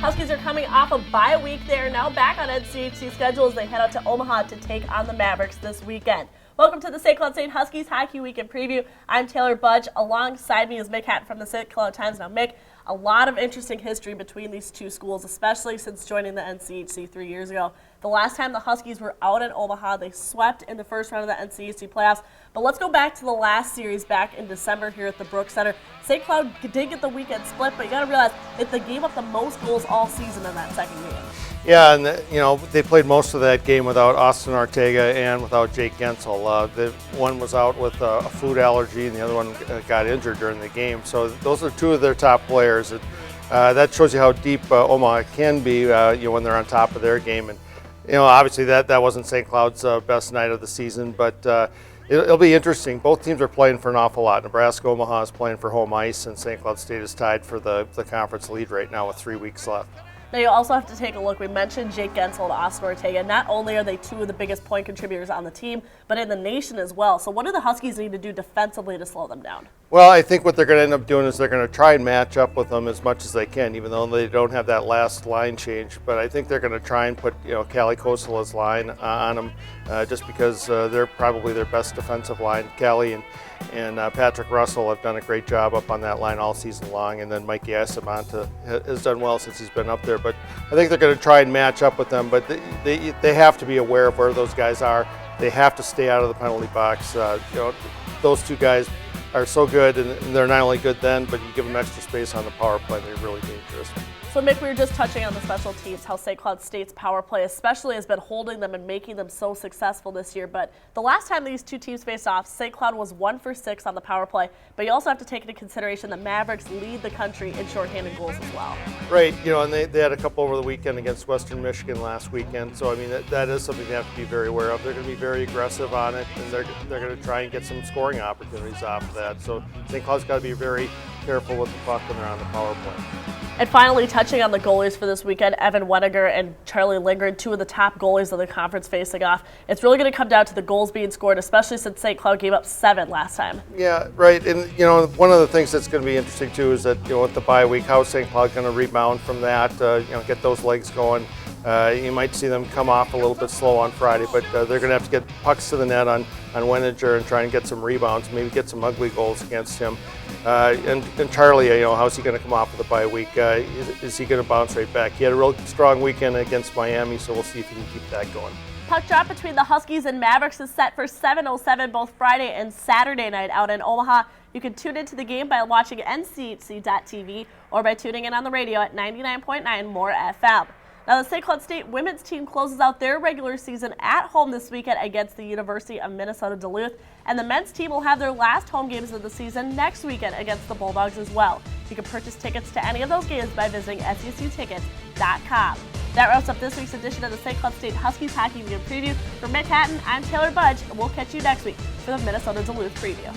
Huskies are coming off a bye week. They are now back on NCHC schedule as they head out to Omaha to take on the Mavericks this weekend. Welcome to the St. Cloud State Huskies Hockey Weekend Preview. I'm Taylor Budge. Alongside me is Mick Hatten from the St. Cloud Times. Now, Mick, a lot of interesting history between these two schools, especially since joining the NCHC 3 years ago. The last time the Huskies were out in Omaha, they swept in the first round of the NCHC playoffs. But let's go back to the last series back in December here at the Brooks Center. St. Cloud did get the weekend split, but you got to realize that they gave up the most goals all season in that second game. Yeah, and they played most of that game without Austin Ortega and without Jake Gensel. The one was out with a food allergy, and the other one got injured during the game. So those are two of their top players. That shows you how deep Omaha can be, when they're on top of their game. And obviously that wasn't St. Cloud's best night of the season, but it'll be interesting. Both teams are playing for an awful lot. Nebraska Omaha is playing for home ice, and St. Cloud State is tied for the conference lead right now with 3 weeks left. Now, you also have to take a look. We mentioned Jake Gensel and Austin Ortega. Not only are they two of the biggest point contributors on the team, but in the nation as well. So what do the Huskies need to do defensively to slow them down? Well, I think what they're going to end up doing is they're going to try and match up with them as much as they can, even though they don't have that last line change. But I think they're going to try and put Callie Kosela's line on them just because they're probably their best defensive line. Callie and Patrick Russell have done a great job up on that line all season long, and then Mikey Asamanta has done well since he's been up there. But I think they're going to try and match up with them, but they have to be aware of where those guys are. They have to stay out of the penalty box. Those two guys are so good, and they're not only good then, but you give them extra space on the power play, they're really dangerous. So, Mick, we were just touching on the special teams, how St. Cloud State's power play especially has been holding them and making them so successful this year. But the last time these two teams faced off, St. Cloud was 1 for 6 on the power play. But you also have to take into consideration the Mavericks lead the country in shorthanded goals as well. Right, and they had a couple over the weekend against Western Michigan last weekend. So, I mean, that is something they have to be very aware of. They're going to be very aggressive on it, and they're going to try and get some scoring opportunities off of that. So, St. Cloud's got to be very careful with the puck when they're on the power play. And finally, touching on the goalies for this weekend, Evan Weniger and Charlie Lindgren, two of the top goalies of the conference facing off. It's really going to come down to the goals being scored, especially since St. Cloud gave up 7 last time. Yeah, right. And, one of the things that's going to be interesting, too, is that, with the bye week, how is St. Cloud going to rebound from that, get those legs going. You might see them come off a little bit slow on Friday, but they're going to have to get pucks to the net on Weniger and try and get some rebounds, maybe get some ugly goals against him. And Charlie, how's he going to come off of the bye week? Is he going to bounce right back? He had a real strong weekend against Miami, so we'll see if he can keep that going. Puck drop between the Huskies and Mavericks is set for 7:07 both Friday and Saturday night out in Omaha. You can tune into the game by watching NCHC.TV or by tuning in on the radio at 99.9 More FM. Now, the St. Cloud State women's team closes out their regular season at home this weekend against the University of Minnesota Duluth, and the men's team will have their last home games of the season next weekend against the Bulldogs as well. You can purchase tickets to any of those games by visiting SCSUtickets.com. That wraps up this week's edition of the St. Cloud State Huskies Hockey Weekend Preview. For Mick Hatten, I'm Taylor Budge, and we'll catch you next week for the Minnesota Duluth Preview.